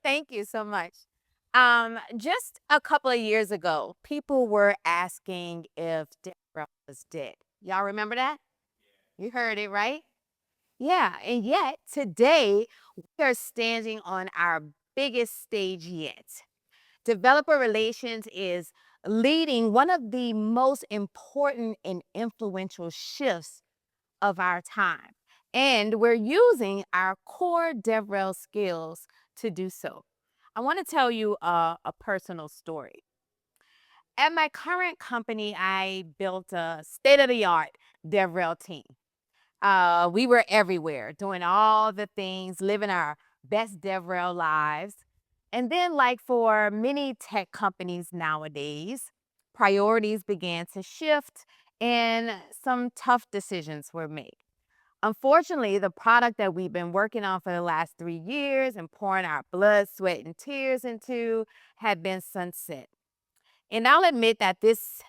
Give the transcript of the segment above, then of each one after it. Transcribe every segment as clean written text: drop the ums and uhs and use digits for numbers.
Thank you so much. Just a couple of years ago, people were asking if DevRel was dead. Y'all remember that? You heard it, right? Yeah, and yet today we are standing on our biggest stage yet. Developer relations is leading one of the most important and influential shifts of our time. And we're using our core DevRel skills to do so. I want to tell you a personal story. At my current company, I built a state of the art DevRel team. We were everywhere, doing all the things, living our best DevRel lives. And then, like for many tech companies nowadays, priorities began to shift and some tough decisions were made. Unfortunately, the product that we've been working on for the last 3 years and pouring our blood, sweat, and tears into had been sunset. And I'll admit that this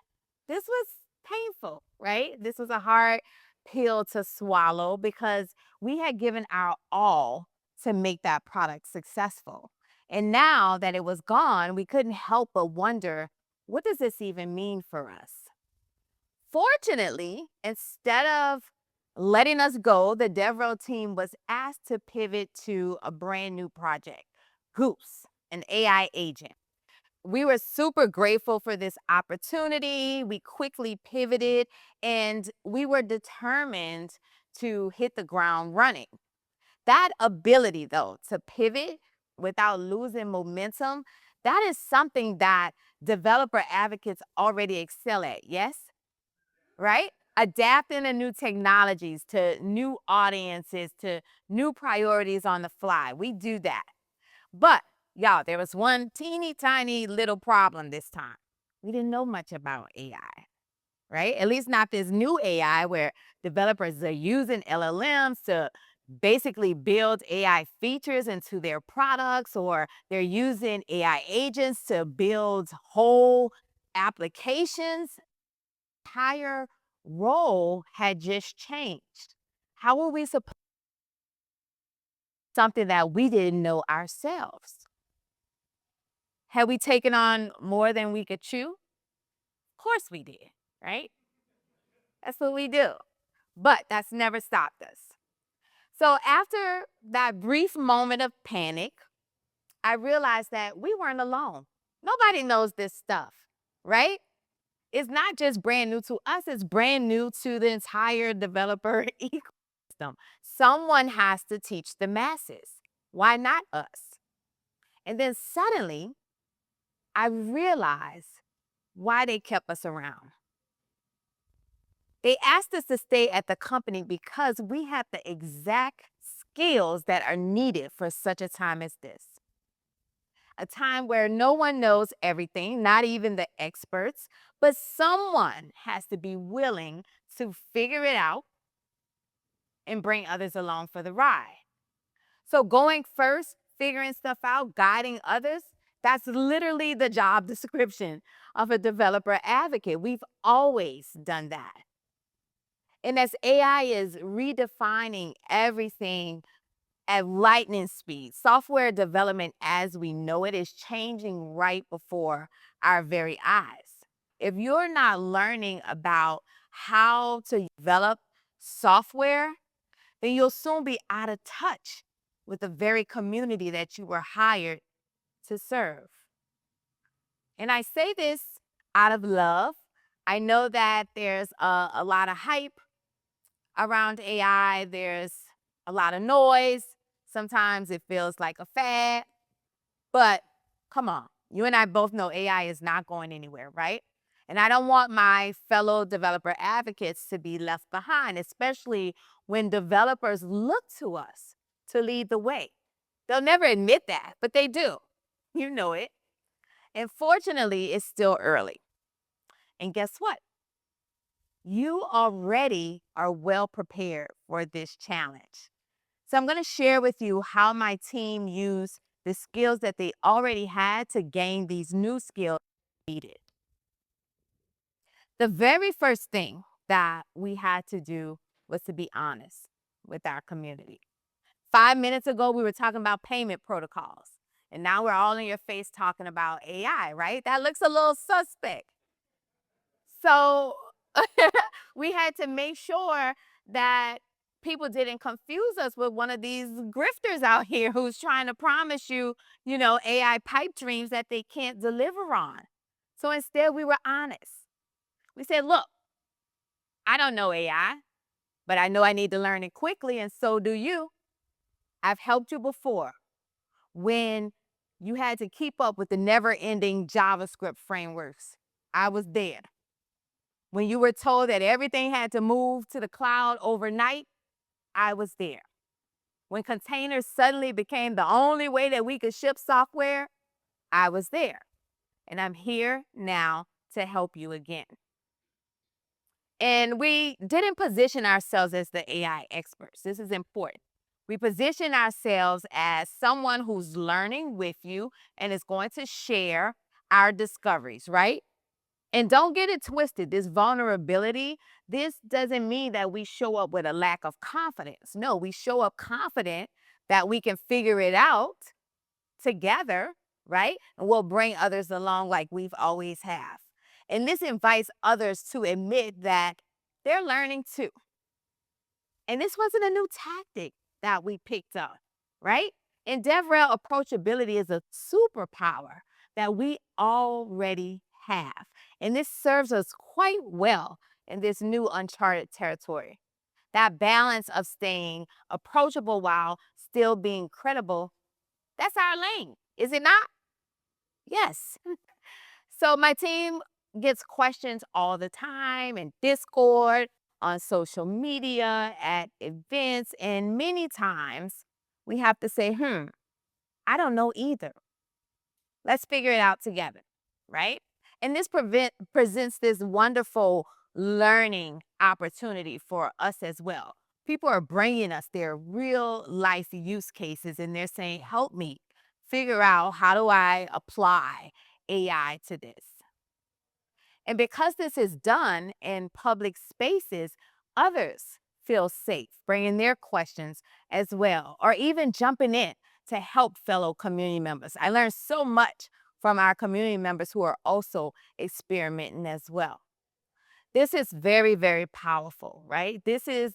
was painful, right? This was a hard pill to swallow because we had given our all to make that product successful. And now that it was gone, we couldn't help but wonder, what does this even mean for us? Fortunately, instead of letting us go, the DevRel team was asked to pivot to a brand new project, Goose, an AI agent. We were super grateful for this opportunity. We quickly pivoted and we were determined to hit the ground running. That ability, though, to pivot without losing momentum, that is something that developer advocates already excel at. Yes? Right? Adapting to new technologies, to new audiences, to new priorities on the fly. We do that. But y'all, there was one teeny tiny little problem this time. We didn't know much about AI, right? At least not this new AI where developers are using LLMs to basically build AI features into their products, or they're using AI agents to build whole applications. Entire role had just changed. How were we supposed something that we didn't know ourselves? Had we taken on more than we could chew? Of course we did, right? That's what we do. But that's never stopped us. So after that brief moment of panic, I realized that we weren't alone. Nobody knows this stuff, right? It's not just brand new to us, it's brand new to the entire developer ecosystem. Someone has to teach the masses. Why not us? And then suddenly, I realized why they kept us around. They asked us to stay at the company because we had the exact skills that are needed for such a time as this. A time where no one knows everything, not even the experts, but someone has to be willing to figure it out and bring others along for the ride. So, going first, figuring stuff out, guiding others, that's literally the job description of a developer advocate. We've always done that. And as AI is redefining everything at lightning speed, software development as we know it is changing right before our very eyes. If you're not learning about how to develop software, then you'll soon be out of touch with the very community that you were hired to serve. And I say this out of love. I know that there's a lot of hype around AI, there's a lot of noise. Sometimes it feels like a fad, but come on, you and I both know AI is not going anywhere, right? And I don't want my fellow developer advocates to be left behind, especially when developers look to us to lead the way. They'll never admit that, but they do. You know it. And fortunately, it's still early. And guess what? You already are well prepared for this challenge. So I'm going to share with you how my team used the skills that they already had to gain these new skills needed. The very first thing that we had to do was to be honest with our community. 5 minutes ago, we were talking about payment protocols. And now we're all in your face talking about AI, right? That looks a little suspect. So we had to make sure that people didn't confuse us with one of these grifters out here who's trying to promise you, AI pipe dreams that they can't deliver on. So instead, we were honest. We said, look, I don't know AI, but I know I need to learn it quickly, and so do you. I've helped you before when you had to keep up with the never ending JavaScript frameworks. I was there. When you were told that everything had to move to the cloud overnight, I was there. When containers suddenly became the only way that we could ship software, I was there. And I'm here now to help you again. And we didn't position ourselves as the AI experts. This is important. We position ourselves as someone who's learning with you and is going to share our discoveries, right? And don't get it twisted. This vulnerability, this doesn't mean that we show up with a lack of confidence. No, we show up confident that we can figure it out together, right? And we'll bring others along like we've always have. And this invites others to admit that they're learning too. And this wasn't a new tactic that we picked up, right? In DevRel, approachability is a superpower that we already have. And this serves us quite well in this new uncharted territory. That balance of staying approachable while still being credible, that's our lane, is it not? Yes. So my team gets questions all the time in Discord, on social media, at events, and many times we have to say, I don't know either. Let's figure it out together, right? And this presents this wonderful learning opportunity for us as well. People are bringing us their real life use cases and they're saying, help me figure out how do I apply AI to this. And because this is done in public spaces, others feel safe bringing their questions as well, or even jumping in to help fellow community members. I learned so much from our community members who are also experimenting as well. This is very, very powerful, right? This is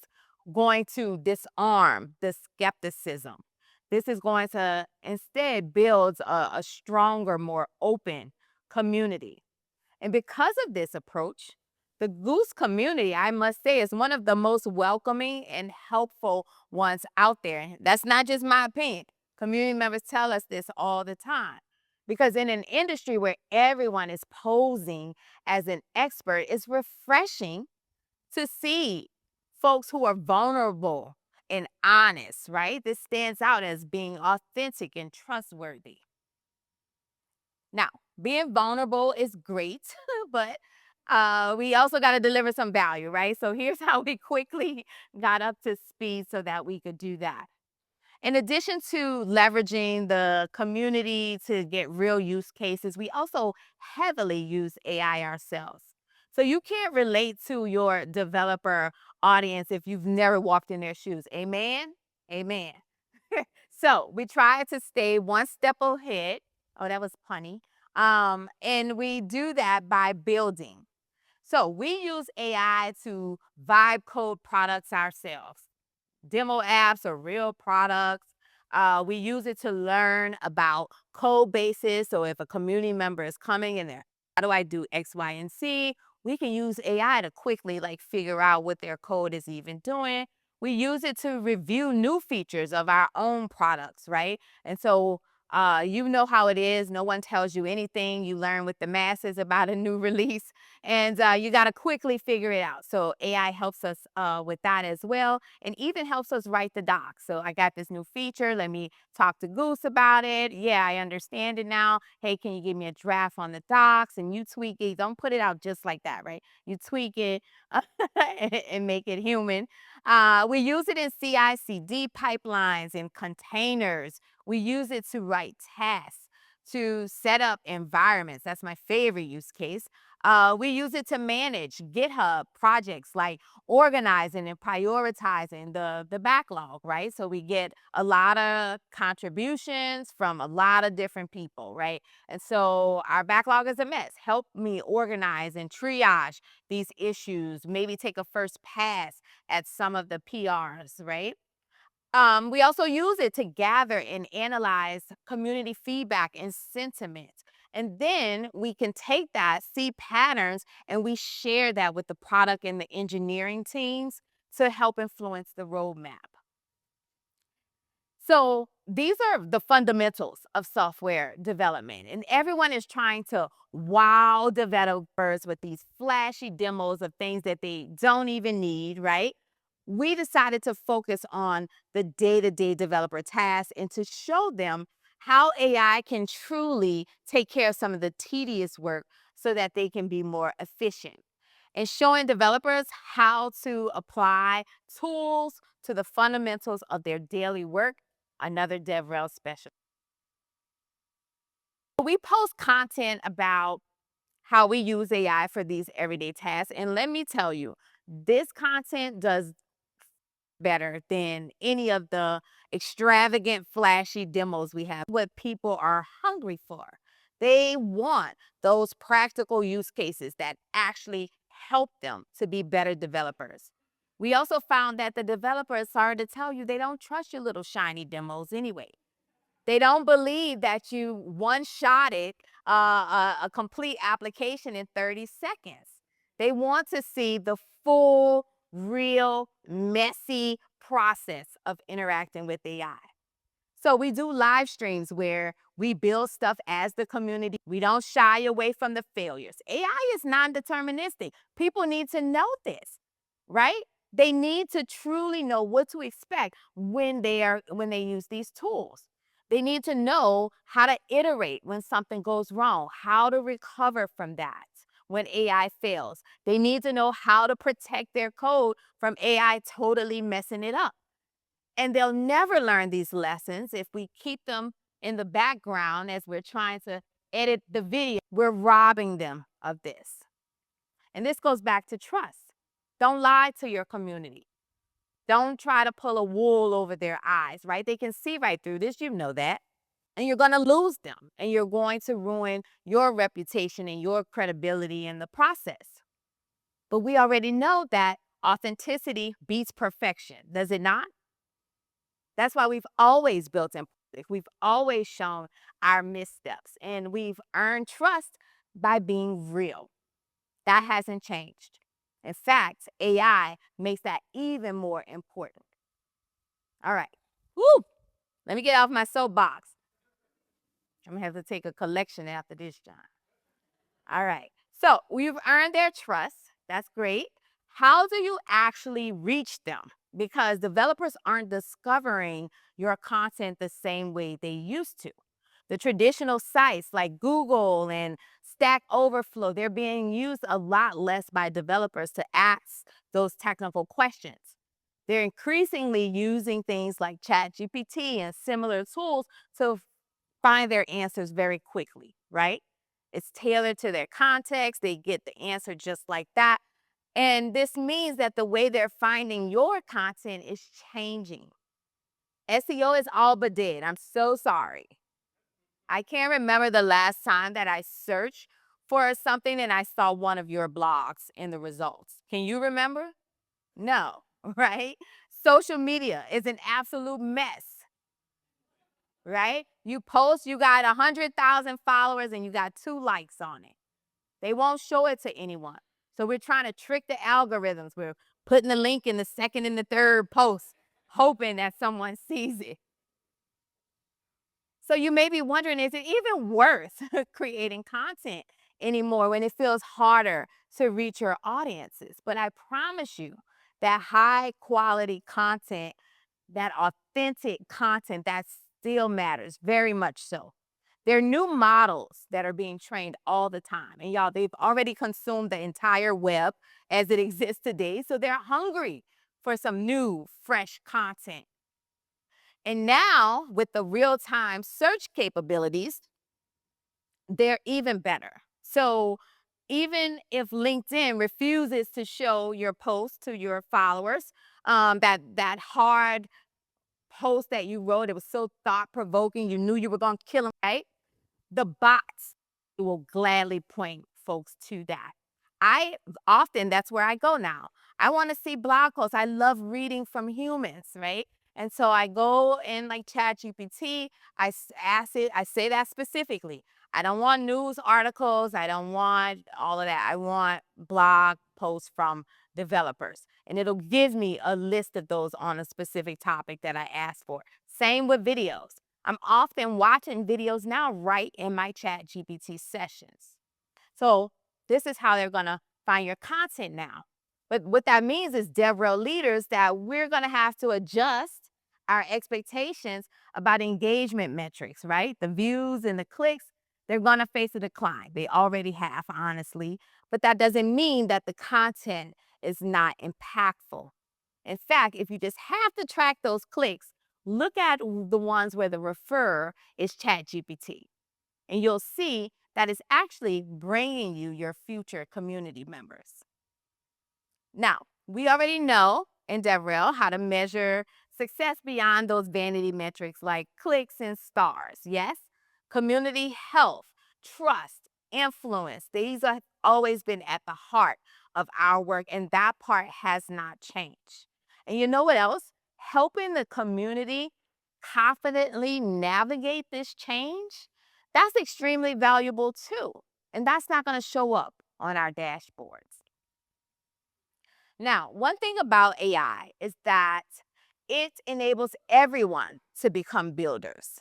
going to disarm the skepticism. This is going to instead build a stronger, more open community. And because of this approach, the Goose community, I must say, is one of the most welcoming and helpful ones out there. That's not just my opinion. Community members tell us this all the time. Because in an industry where everyone is posing as an expert, it's refreshing to see folks who are vulnerable and honest, right? This stands out as being authentic and trustworthy. Now, being vulnerable is great, but we also got to deliver some value, right? So here's how we quickly got up to speed so that we could do that. In addition to leveraging the community to get real use cases, we also heavily use AI ourselves. So you can't relate to your developer audience if you've never walked in their shoes. Amen? Amen. So we try to stay one step ahead. Oh, that was punny. And we do that by building. So we use AI to vibe code products ourselves. Demo apps or real products. We use it to learn about code bases. So if a community member is coming in there, how do I do X, Y, and Z? We can use AI to quickly figure out what their code is even doing. We use it to review new features of our own products, right? And so you know how it is. No one tells you anything. You learn with the masses about a new release, and you got to quickly figure it out. So AI helps us with that as well, and even helps us write the docs. So I got this new feature. Let me talk to Goose about it. Yeah, I understand it now. Hey, can you give me a draft on the docs? And you tweak it. Don't put it out just like that, right? You tweak it and make it human. We use it in CI/CD pipelines and containers. We use it to write tasks, to set up environments. That's my favorite use case. We use it to manage GitHub projects, like organizing and prioritizing the backlog, right? So we get a lot of contributions from a lot of different people, right? And so our backlog is a mess. Help me organize and triage these issues, maybe take a first pass at some of the PRs, right? We also use it to gather and analyze community feedback and sentiment. And then we can take that, see patterns, and we share that with the product and the engineering teams to help influence the roadmap. So these are the fundamentals of software development, and everyone is trying to wow developers with these flashy demos of things that they don't even need, right? We decided to focus on the day-to-day developer tasks and to show them how AI can truly take care of some of the tedious work so that they can be more efficient. And showing developers how to apply tools to the fundamentals of their daily work, another DevRel special. We post content about how we use AI for these everyday tasks. And let me tell you, this content does better than any of the extravagant, flashy demos we have. What people are hungry for. They want those practical use cases that actually help them to be better developers. We also found that the developers, sorry to tell you, they don't trust your little shiny demos anyway. They don't believe that you one-shotted a complete application in 30 seconds. They want to see the full, real, messy process of interacting with AI. So we do live streams where we build stuff as the community. We don't shy away from the failures. AI is non-deterministic. People need to know this, right? They need to truly know what to expect when they use these tools. They need to know how to iterate when something goes wrong, how to recover from that when AI fails. They need to know how to protect their code from AI totally messing it up. And they'll never learn these lessons if we keep them in the background as we're trying to edit the video. We're robbing them of this. And this goes back to trust. Don't lie to your community. Don't try to pull a wool over their eyes, right? They can see right through this. You know that. And you're going to lose them. And you're going to ruin your reputation and your credibility in the process. But we already know that authenticity beats perfection, does it not? That's why we've always built empathy. We've always shown our missteps, and we've earned trust by being real. That hasn't changed. In fact, AI makes that even more important. All right. Woo! Let me get off my soapbox. I'm gonna have to take a collection after this, John. All right. So we've earned their trust. That's great. How do you actually reach them? Because developers aren't discovering your content the same way they used to. The traditional sites like Google and Stack Overflow, they're being used a lot less by developers to ask those technical questions. They're increasingly using things like ChatGPT and similar tools to find their answers very quickly, right? It's tailored to their context. They get the answer just like that. And this means that the way they're finding your content is changing. SEO is all but dead. I'm so sorry. I can't remember the last time that I searched for something and I saw one of your blogs in the results. Can you remember? No, right? Social media is an absolute mess, right? You post, you got 100,000 followers and you got 2 likes on it. They won't show it to anyone. So we're trying to trick the algorithms. We're putting the link in the second and the third post, hoping that someone sees it. So you may be wondering, is it even worth creating content anymore when it feels harder to reach your audiences? But I promise you that high quality content, that authentic content, that still matters very much so. There are new models that are being trained all the time. And y'all, they've already consumed the entire web as it exists today. So they're hungry for some new, fresh content. And now, with the real-time search capabilities, they're even better. So Even if LinkedIn refuses to show your post to your followers, that hard post that you wrote, it was so thought provoking, you knew you were going to kill them, right? The bots will gladly point folks to that. I often, that's where I go now. I want to see blog posts. I love reading from humans, right? And so I go in like ChatGPT, ask it, I say that specifically. I don't want news articles. I don't want all of that. I want blog posts from developers. And it'll give me a list of those on a specific topic that I asked for. Same with videos. I'm often watching videos now right in my ChatGPT sessions. So this is how they're going to find your content now. But what that means is DevRel leaders that we're going to have to adjust our expectations about engagement metrics, right? The views and the clicks, they're going to face a decline. They already have, honestly. But that doesn't mean that the content is not impactful. In fact, if you just have to track those clicks, look at the ones where the refer is ChatGPT, and you'll see that it's actually bringing you your future community members. Now, we already know in DevRel how to measure success beyond those vanity metrics like clicks and stars. Yes, community health, trust, influence, these have always been at the heart of our work, and that part has not changed. And you know what else? Helping the community confidently navigate this change, that's extremely valuable too. And that's not going to show up on our dashboards. Now, one thing about AI is that it enables everyone to become builders.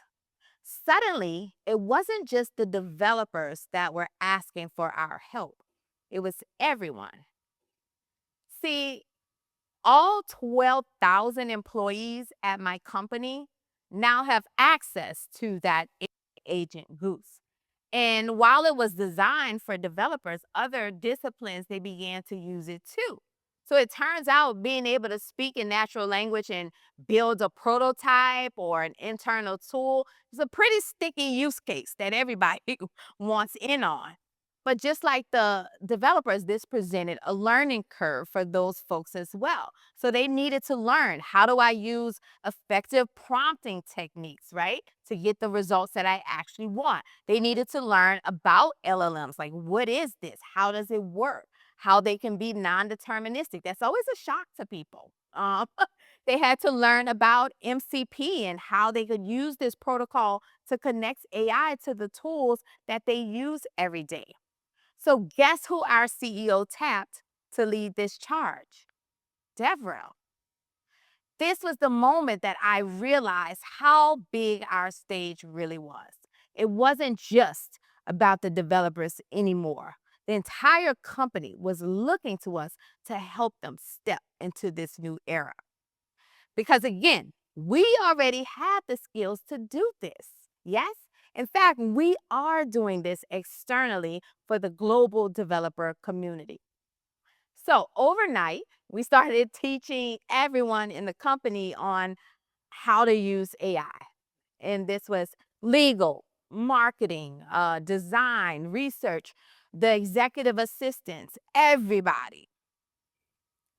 Suddenly, it wasn't just the developers that were asking for our help, it was everyone. See, all 12,000 employees at my company now have access to that agent Goose. And while it was designed for developers, other disciplines, they began to use it too. So it turns out being able to speak in natural language and build a prototype or an internal tool is a pretty sticky use case that everybody wants in on. But just like the developers, this presented a learning curve for those folks as well. So they needed to learn, how do I use effective prompting techniques, right? To get the results that I actually want. They needed to learn about LLMs, like what is this? How does it work? How they can be non-deterministic. That's always a shock to people. They had to learn about MCP and how they could use this protocol to connect AI to the tools that they use every day. So guess who our CEO tapped to lead this charge? DevRel. This was the moment that I realized how big our stage really was. It wasn't just about the developers anymore. The entire company was looking to us to help them step into this new era. Because again, we already had the skills to do this. Yes? In fact, we are doing this externally for the global developer community. So overnight, we started teaching everyone in the company on how to use AI. And this was legal, marketing, design, research, the executive assistants, everybody.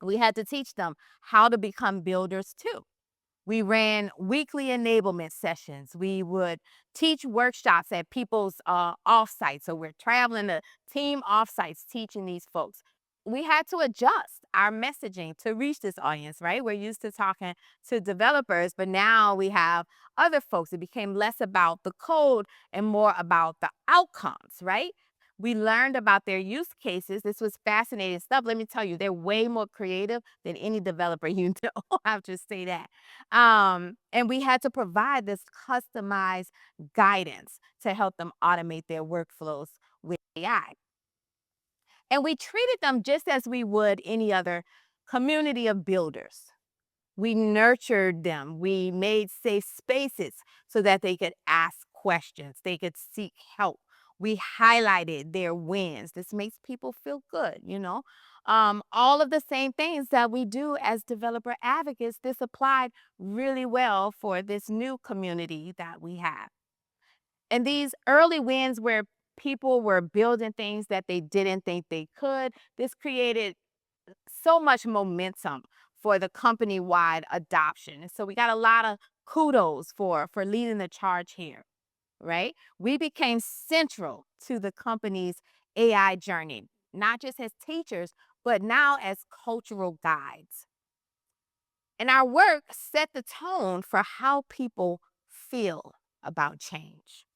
We had to teach them how to become builders too. We ran weekly enablement sessions. We would teach workshops at people's offsites. So we're traveling to team offsites teaching these folks. We had to adjust our messaging to reach this audience, right? We're used to talking to developers, but now we have other folks. It became less about the code and more about the outcomes, right? We learned about their use cases. This was fascinating stuff. Let me tell you, they're way more creative than any developer you know. I'll just say that. And we had to provide this customized guidance to help them automate their workflows with AI. And we treated them just as we would any other community of builders. We nurtured them. We made safe spaces so that they could ask questions, they could seek help. We highlighted their wins. This makes people feel good, you know. All of the same things that we do as developer advocates, this applied really well for this new community that we have. And these early wins were People were building things that they didn't think they could. This created so much momentum for the company-wide adoption. And so we got a lot of kudos for leading the charge here, right? We became central to the company's AI journey, not just as teachers, but now as cultural guides. And our work set the tone for how people feel about change.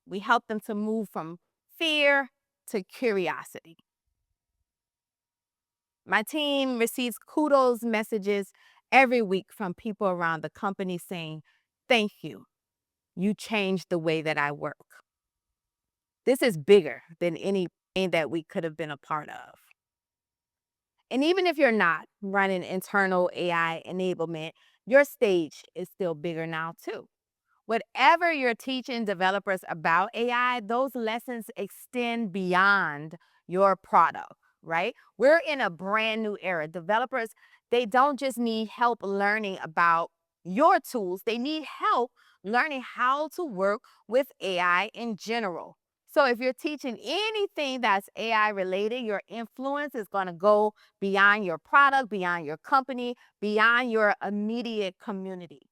We help them to move from fear to curiosity. My team receives kudos messages every week from people around the company saying, "Thank you. You changed the way that I work." This is bigger than anything that we could have been a part of. And even if you're not running internal AI enablement, your stage is still bigger now, too. Whatever you're teaching developers about AI, those lessons extend beyond your product, right? We're in a brand new era. Developers, they don't just need help learning about your tools, they need help learning how to work with AI in general. So if you're teaching anything that's AI related, your influence is going to go beyond your product, beyond your company, beyond your immediate community.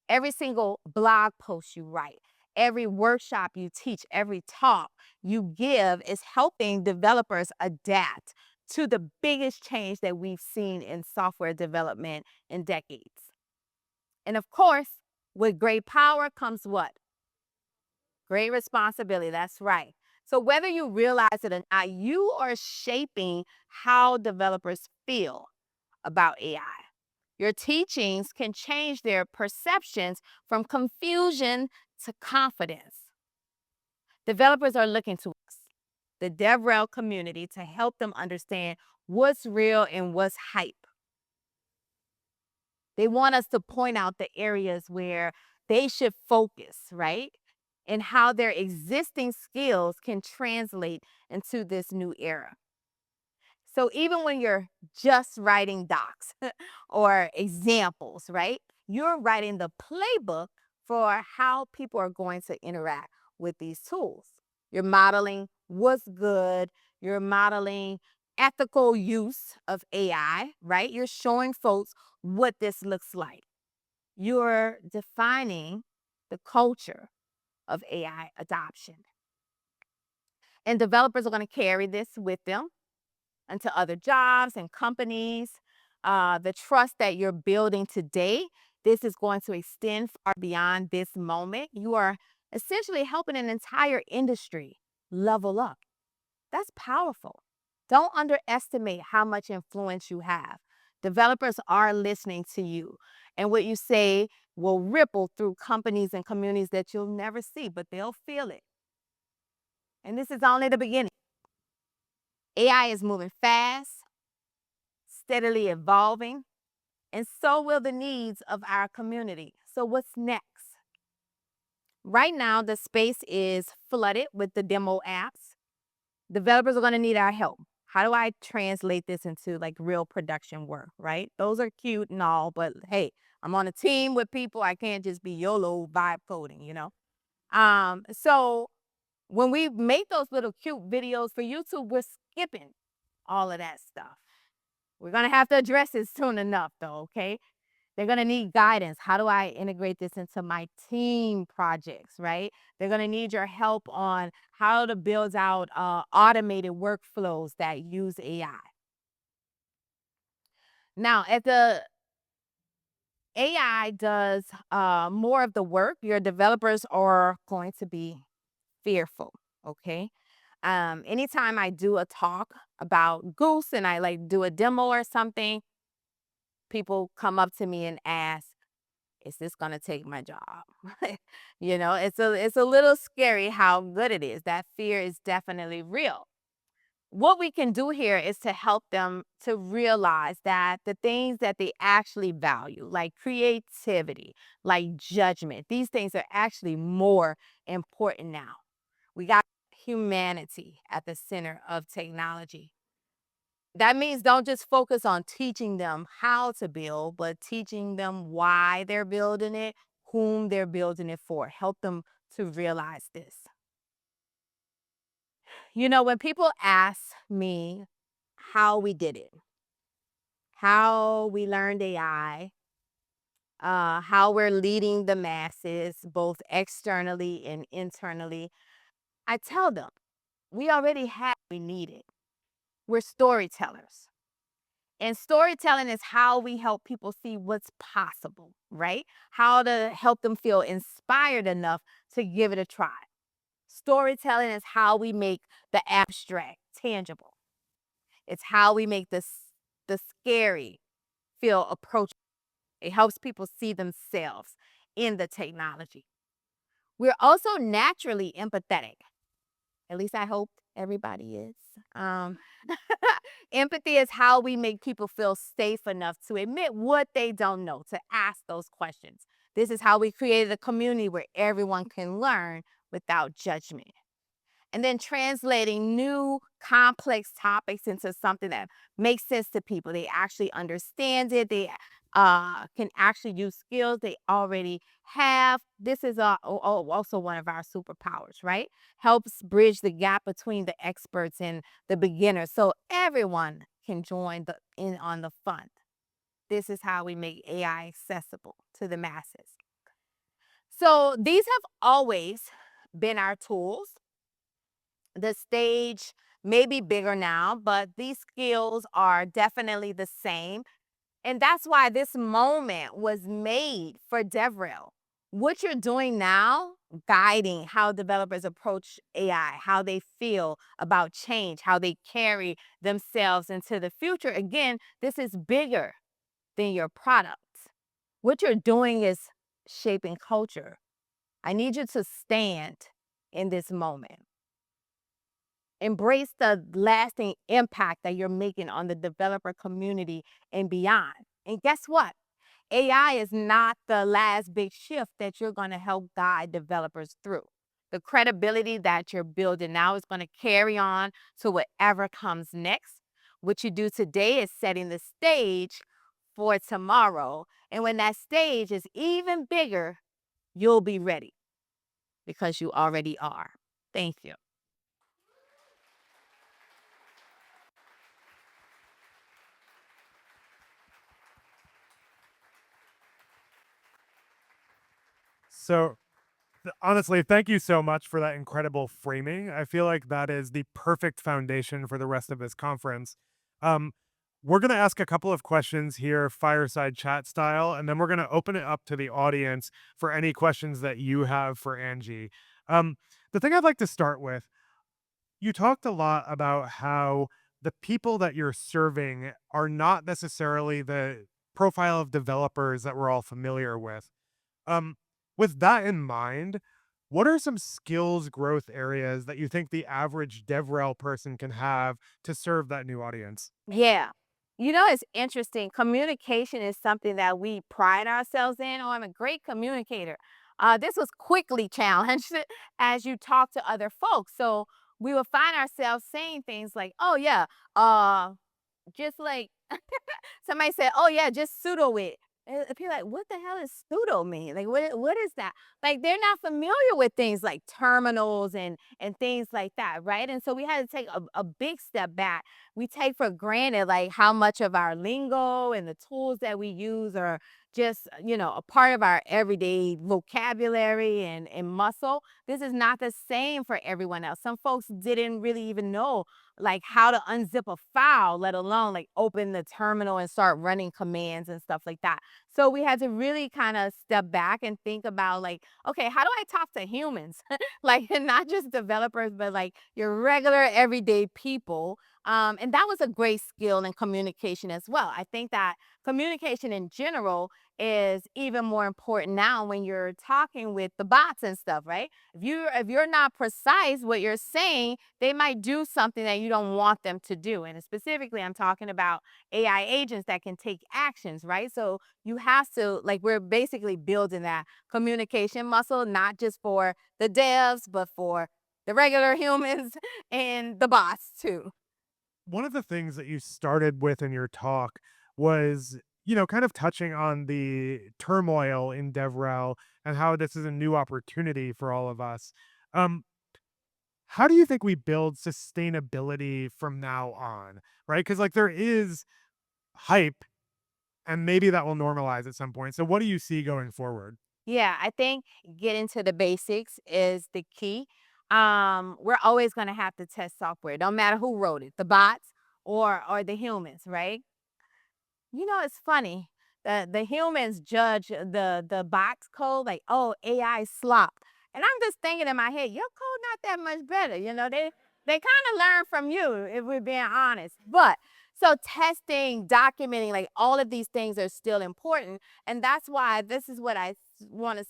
Every single blog post you write, every workshop you teach, every talk you give is helping developers adapt to the biggest change that we've seen in software development in decades. And of course, with great power comes what? Great responsibility. That's right. So whether you realize it or not, you are shaping how developers feel about AI. Your teachings can change their perceptions from confusion to confidence. Developers are looking to us, the DevRel community, to help them understand what's real and what's hype. They want us to point out the areas where they should focus, right? And how their existing skills can translate into this new era. So even when you're just writing docs or examples, right? You're writing the playbook for how people are going to interact with these tools. You're modeling what's good, you're modeling ethical use of AI, right? You're showing folks what this looks like. You're defining the culture of AI adoption. And developers are going to carry this with them into other jobs and companies. The trust that you're building today, this is going to extend far beyond this moment. You are essentially helping an entire industry level up. That's powerful. Don't underestimate how much influence you have. Developers are listening to you, and what you say will ripple through companies and communities that you'll never see, but they'll feel it. And this is only the beginning. AI is moving fast, steadily evolving, and so will the needs of our community. So, what's next? Right now, the space is flooded with the demo apps. Developers are going to need our help. How do I translate this into like real production work, right? Those are cute and all, but hey, I'm on a team with people. I can't just be YOLO vibe coding, you know? So when we make those little cute videos for YouTube, we're skipping all of that stuff. We're going to have to address it soon enough, though, okay? They're going to need guidance. How do I integrate this into my team projects, right? They're going to need your help on how to build out automated workflows that use AI. Now, as the AI does more of the work, your developers are going to be fearful, okay? Anytime I do a talk about Goose and I like do a demo or something, people come up to me and ask, is this gonna take my job? You know, it's a little scary how good it is. That fear is definitely real. What we can do here is to help them to realize that the things that they actually value, like creativity, like judgment, these things are actually more important now. We got humanity at the center of technology. That means don't just focus on teaching them how to build, but teaching them why they're building it, whom they're building it for. Help them to realize this. When people ask me how we did it, how we learned AI, how we're leading the masses, both externally and internally, I tell them we already had what we needed. We're storytellers. And storytelling is how we help people see what's possible, right? How to help them feel inspired enough to give it a try. Storytelling is how we make the abstract tangible. It's how we make the scary feel approachable. It helps people see themselves in the technology. We're also naturally empathetic. At least I hope everybody is. Um, Empathy is how we make people feel safe enough to admit what they don't know, to ask those questions. This is how we created a community where everyone can learn without judgment. And then translating new complex topics into something that makes sense to people. They actually understand it. They can actually use skills they already have. This is also one of our superpowers, right? Helps bridge the gap between the experts and the beginners, so everyone can join in on the fun. This is how we make AI accessible to the masses. So these have always been our tools. The stage may be bigger now, but these skills are definitely the same. And that's why this moment was made for DevRel. What you're doing now, guiding how developers approach AI, how they feel about change, how they carry themselves into the future. Again, this is bigger than your product. What you're doing is shaping culture. I need you to stand in this moment. Embrace the lasting impact that you're making on the developer community and beyond. And guess what? AI is not the last big shift that you're going to help guide developers through. The credibility that you're building now is going to carry on to whatever comes next. What you do today is setting the stage for tomorrow. And when that stage is even bigger, you'll be ready because you already are. Thank you. So, honestly, thank you so much for that incredible framing. I feel like that is the perfect foundation for the rest of this conference. Um, we're going to ask a couple of questions here, fireside chat style, and then we're going to open it up to the audience for any questions that you have for Angie. Um, the thing I'd like to start with, you talked a lot about how the people that you're serving are not necessarily the profile of developers that we're all familiar with. Um, with that in mind, what are some skills growth areas that you think the average DevRel person can have to serve that new audience? Yeah. It's interesting. Communication is something that we pride ourselves in. Oh, I'm a great communicator. This was quickly challenged as you talk to other folks. So we will find ourselves saying things like, oh, yeah, just like somebody said, "Oh yeah, just pseudo it." And people are like, "What the hell is pseudo mean? Like, what is that?" Like, they're not familiar with things like terminals and things like that, right? And so we had to take a big step back. We take for granted like how much of our lingo and the tools that we use are just a part of our everyday vocabulary and muscle. This is not the same for everyone else. Some folks didn't really even know like how to unzip a file, let alone like open the terminal and start running commands and stuff like that. So we had to really kind of step back and think about like, okay, how do I talk to humans? Like not just developers, but like your regular everyday people. And that was a great skill in communication as well. I think that communication in general is even more important now when you're talking with the bots and stuff, right? If you're not precise what you're saying, they might do something that you don't want them to do. And specifically, I'm talking about AI agents that can take actions, right? So you have to, like, we're basically building that communication muscle, not just for the devs, but for the regular humans and the bots too. One of the things that you started with in your talk was, kind of touching on the turmoil in DevRel and how this is a new opportunity for all of us. Um, how do you think we build sustainability from now on? Right? Because like there is hype and maybe that will normalize at some point. So what do you see going forward? Yeah, I think getting to the basics is the key. We're always going to have to test software, no matter who wrote it, the bots or the humans, right? You know, it's funny. The humans judge the box code like, oh, AI slop. And I'm just thinking in my head, your code not that much better. They kind of learn from you, if we're being honest. But so testing, documenting, like all of these things are still important. And that's why this is what I want to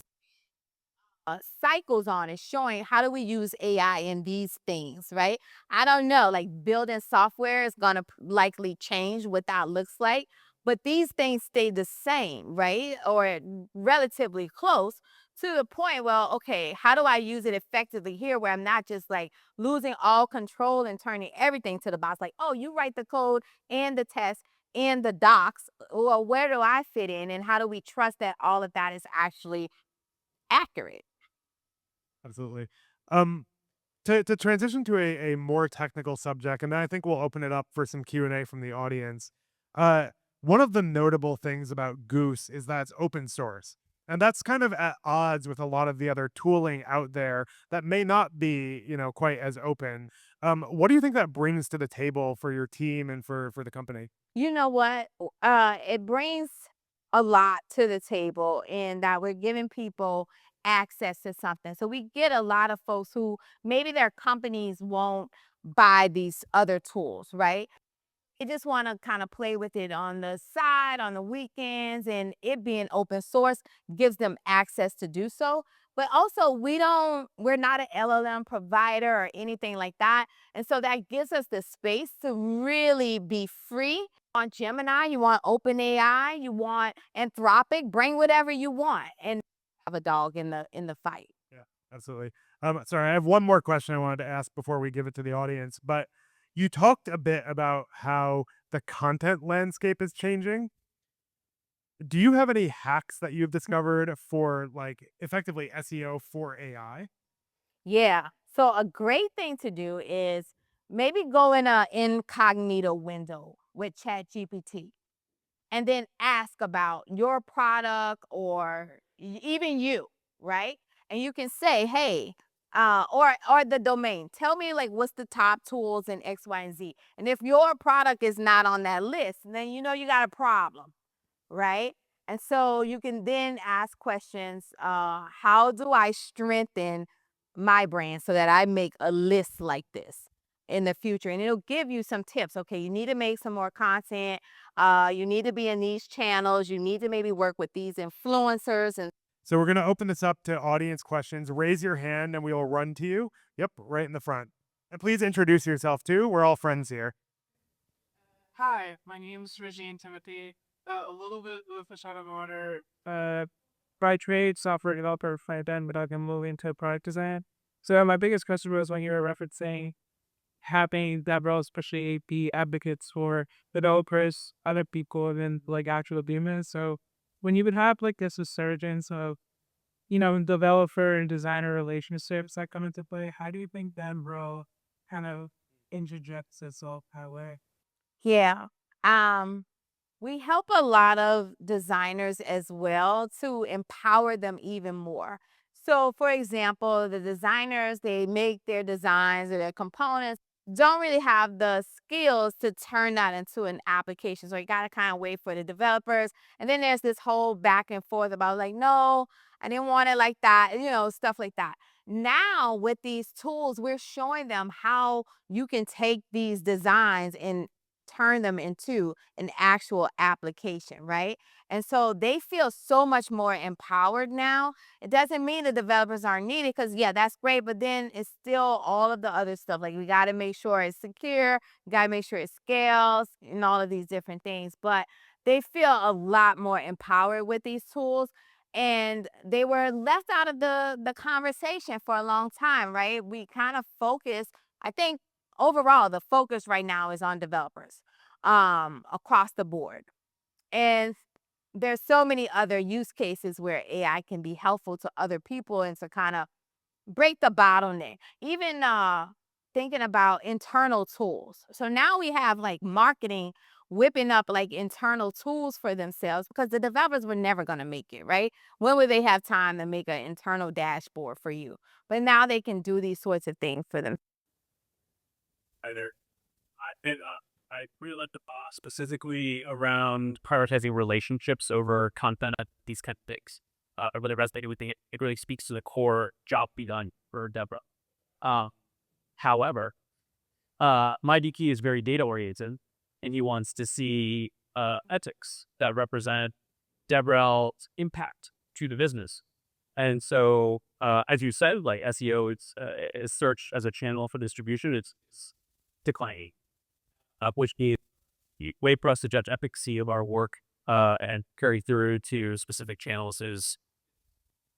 cycles on is showing how do we use AI in these things, right? I don't know, like building software is going to likely change what that looks like, but these things stay the same, right? Or relatively close to the point, well, okay, how do I use it effectively here where I'm not just like losing all control and turning everything to the box? Like, oh, you write the code and the test and the docs. Well, where do I fit in? And how do we trust that all of that is actually accurate? Absolutely. Um, to transition to a more technical subject, and then I think we'll open it up for some Q&A from the audience. Uh, one of the notable things about Goose is that it's open source. And that's kind of at odds with a lot of the other tooling out there that may not be, quite as open. What do you think that brings to the table for your team and for the company? You know what? It brings a lot to the table in that we're giving people access to something. So we get a lot of folks who maybe their companies won't buy these other tools, right? They just want to kind of play with it on the side, on the weekends, and it being open source gives them access to do so. But also, we're not an LLM provider or anything like that. And so that gives us the space to really be free. On Gemini, you want OpenAI, you want Anthropic, bring whatever you want and have a dog in the fight. Yeah, absolutely. Sorry, I have one more question I wanted to ask before we give it to the audience, but you talked a bit about how the content landscape is changing. Do you have any hacks that you've discovered for like effectively SEO for AI? Yeah. So a great thing to do is maybe go in a incognito window with ChatGPT and then ask about your product or even you, right? And you can say, hey, or the domain. Tell me like what's the top tools in X, Y, and Z. And if your product is not on that list, then you know you got a problem, right? And so you can then ask questions, how do I strengthen my brand so that I make a list like this in the future? And it'll give you some tips. Okay, you need to make some more content. You need to be in these channels. You need to maybe work with these influencers and So we're going to open this up to audience questions. Raise your hand and we will run to you. Yep, right in the front. And please introduce yourself too. We're all friends here. Hi, my name's Regine Timothy. A little bit of a shot of water. By trade, software developer front end, but I can move into product design. So my biggest question was when you were referencing having DevRel's especially be advocates for developers, other people, and like actual humans. So when you would have like this resurgence of developer and designer relationships that come into play, how do you think DevRel kind of interjects itself that way? yeah. Um, We help a lot of designers as well to empower them even more. So, for example, the designers, they make their designs or their components, don't really have the skills to turn that into an application. So, you got to kind of wait for the developers. And then there's this whole back and forth about, like, no, I didn't want it like that, stuff like that. Now, with these tools, we're showing them how you can take these designs and turn them into an actual application, right? And so they feel so much more empowered now. It doesn't mean the developers aren't needed because, yeah, that's great. But then it's still all of the other stuff. Like we got to make sure it's secure, we got to make sure it scales and all of these different things. But they feel a lot more empowered with these tools. And they were left out of the conversation for a long time, right? We kind of focus, I think overall, the focus right now is on developers across the board. And there's so many other use cases where AI can be helpful to other people and to kind of break the bottleneck. Even thinking about internal tools. So now we have like marketing whipping up like internal tools for themselves because the developers were never going to make it, right? When would they have time to make an internal dashboard for you? But now they can do these sorts of things for them. Hi there. I really like the specifically around prioritizing relationships over content at these kind of things. I really resonated with it. It really speaks to the core job be done for DevRel. However, my DK is very data oriented, and he wants to see ethics that represent DevRel's impact to the business. And so, as you said, like SEO, is search as a channel for distribution. It's declining, which means way for us to judge efficacy of our work and carry through to specific channels is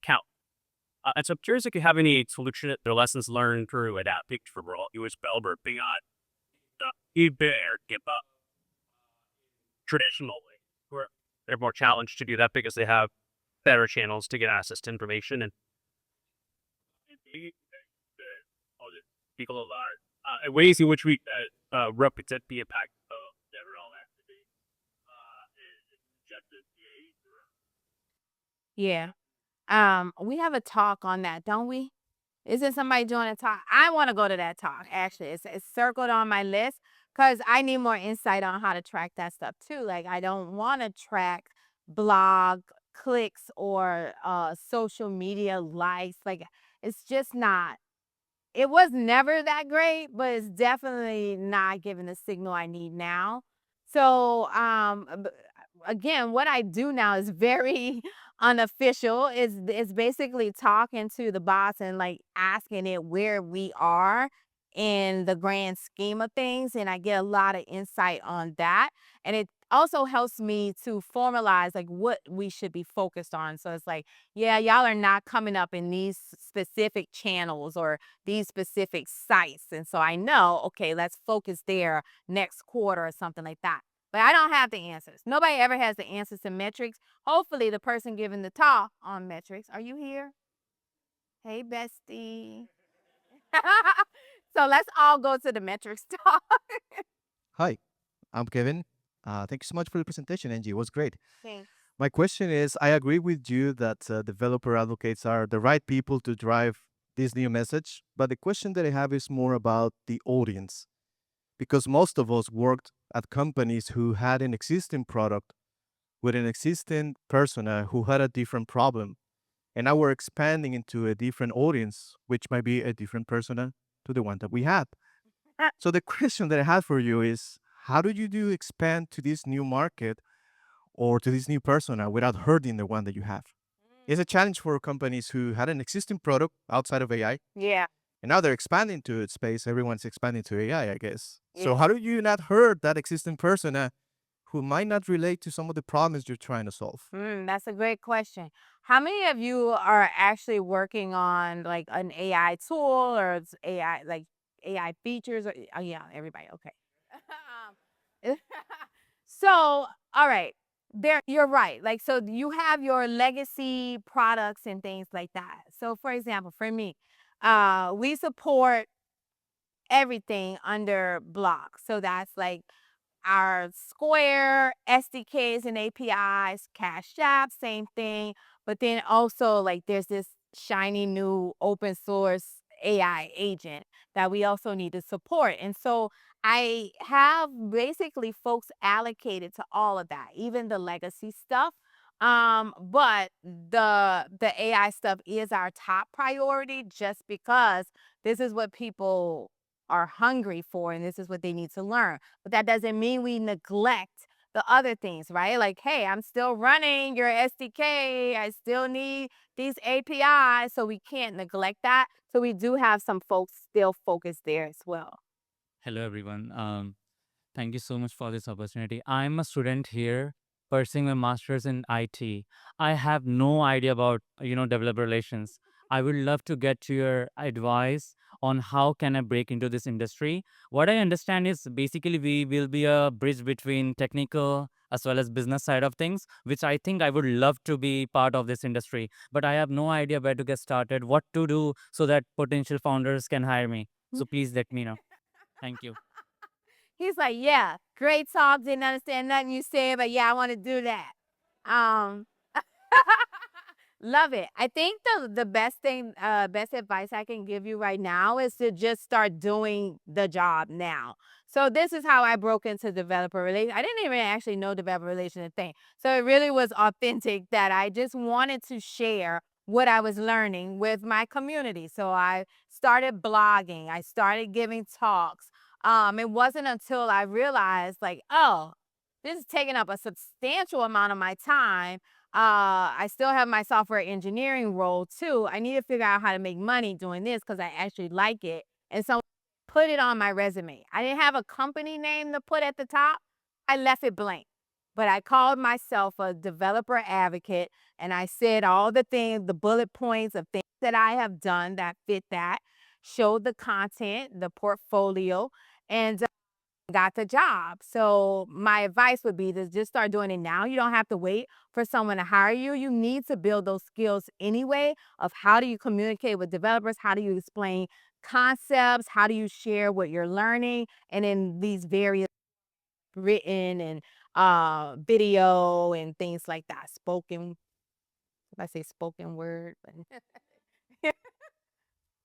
count. And so I'm curious if you have any solution or lessons learned through adapting for all US Belbert beyond bear give up traditionally, where they're more challenged to do that because they have better channels to get access to information and people ways in which we represent the impact of DevRel activity. Yeah. We have a talk on that, don't we? Isn't somebody doing a talk? I want to go to that talk. Actually, it's circled on my list because I need more insight on how to track that stuff too. Like, I don't want to track blog clicks or social media likes. Like, it's just not. It was never that great, but it's definitely not giving the signal I need now. So, again, what I do now is very unofficial. It's basically talking to the boss and like asking it where we are in the grand scheme of things, and I get a lot of insight on that. And it also helps me to formalize like what we should be focused on. So it's like, yeah, y'all are not coming up in these specific channels or these specific sites. And so I know, okay, let's focus there next quarter or something like that. But I don't have the answers. Nobody ever has the answers to metrics. Hopefully, the person giving the talk on metrics, are you here? Hey, bestie. So let's all go to the metrics talk. Hi, I'm Kevin. Thank you so much for the presentation, Angie. It was great. Thanks. My question is, I agree with you that developer advocates are the right people to drive this new message, but the question that I have is more about the audience, because most of us worked at companies who had an existing product with an existing persona who had a different problem, and now we're expanding into a different audience, which might be a different persona to the one that we had. So the question that I have for you is, how do you do expand to this new market or to this new persona without hurting the one that you have? It's a challenge for companies who had an existing product outside of AI, Yeah. and now they're expanding to its space. Everyone's expanding to AI, I guess. So Yeah. how do you not hurt that existing persona who might not relate to some of the problems you're trying to solve? That's a great question. How many of you are actually working on like an AI tool or it's AI like AI features? Or, oh yeah, everybody. Okay. So, all right. There, you're right. Like, so you have your legacy products and things like that. So, for example, for me, we support everything under block. So that's like our Square SDKs and APIs, Cash App, same thing. But then also like there's this shiny new open source AI agent that we also need to support. And so I have basically folks allocated to all of that, even the legacy stuff. But the AI stuff is our top priority just because this is what people are hungry for and this is what they need to learn. But that doesn't mean we neglect the other things, right? Like, hey, I'm still running your SDK. I still need these APIs. So we can't neglect that. So we do have some folks still focused there as well. Hello, everyone. Thank you so much for this opportunity. I'm a student here pursuing my master's in IT. I have no idea about developer relations. I would love to get to your advice on how can I break into this industry. What I understand is basically we will be a bridge between technical as well as business side of things, which I think I would love to be part of this industry. But I have no idea where to get started, what to do so that potential founders can hire me. So please let me know. Thank you. He's like, yeah, great talk. Didn't understand nothing you said, but yeah, I want to do that. Um, love it. I think the best thing, best advice I can give you right now is to just start doing the job now. So this is how I broke into developer relations. I didn't even actually know developer relations a thing. So it really was authentic that I just wanted to share what I was learning with my community. So I started blogging. I started giving talks. It wasn't until I realized, like, oh, this is taking up a substantial amount of my time. I still have my software engineering role too. I need to figure out how to make money doing this because I actually like it. And so put it on my resume. I didn't have a company name to put at the top. I left it blank. But I called myself a developer advocate and I said all the things, the bullet points of things that I have done that fit that, showed the content, the portfolio, and got the job. So my advice would be to just start doing it now. You don't have to wait for someone to hire you. You need to build those skills anyway of how do you communicate with developers? How do you explain concepts? How do you share what you're learning? And in these various written and video and things like that. Spoken, if I say spoken word.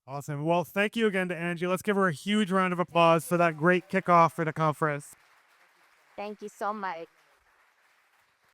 Awesome. Well, thank you again to Angie. Let's give her a huge round of applause for that great kickoff for the conference. Thank you so much.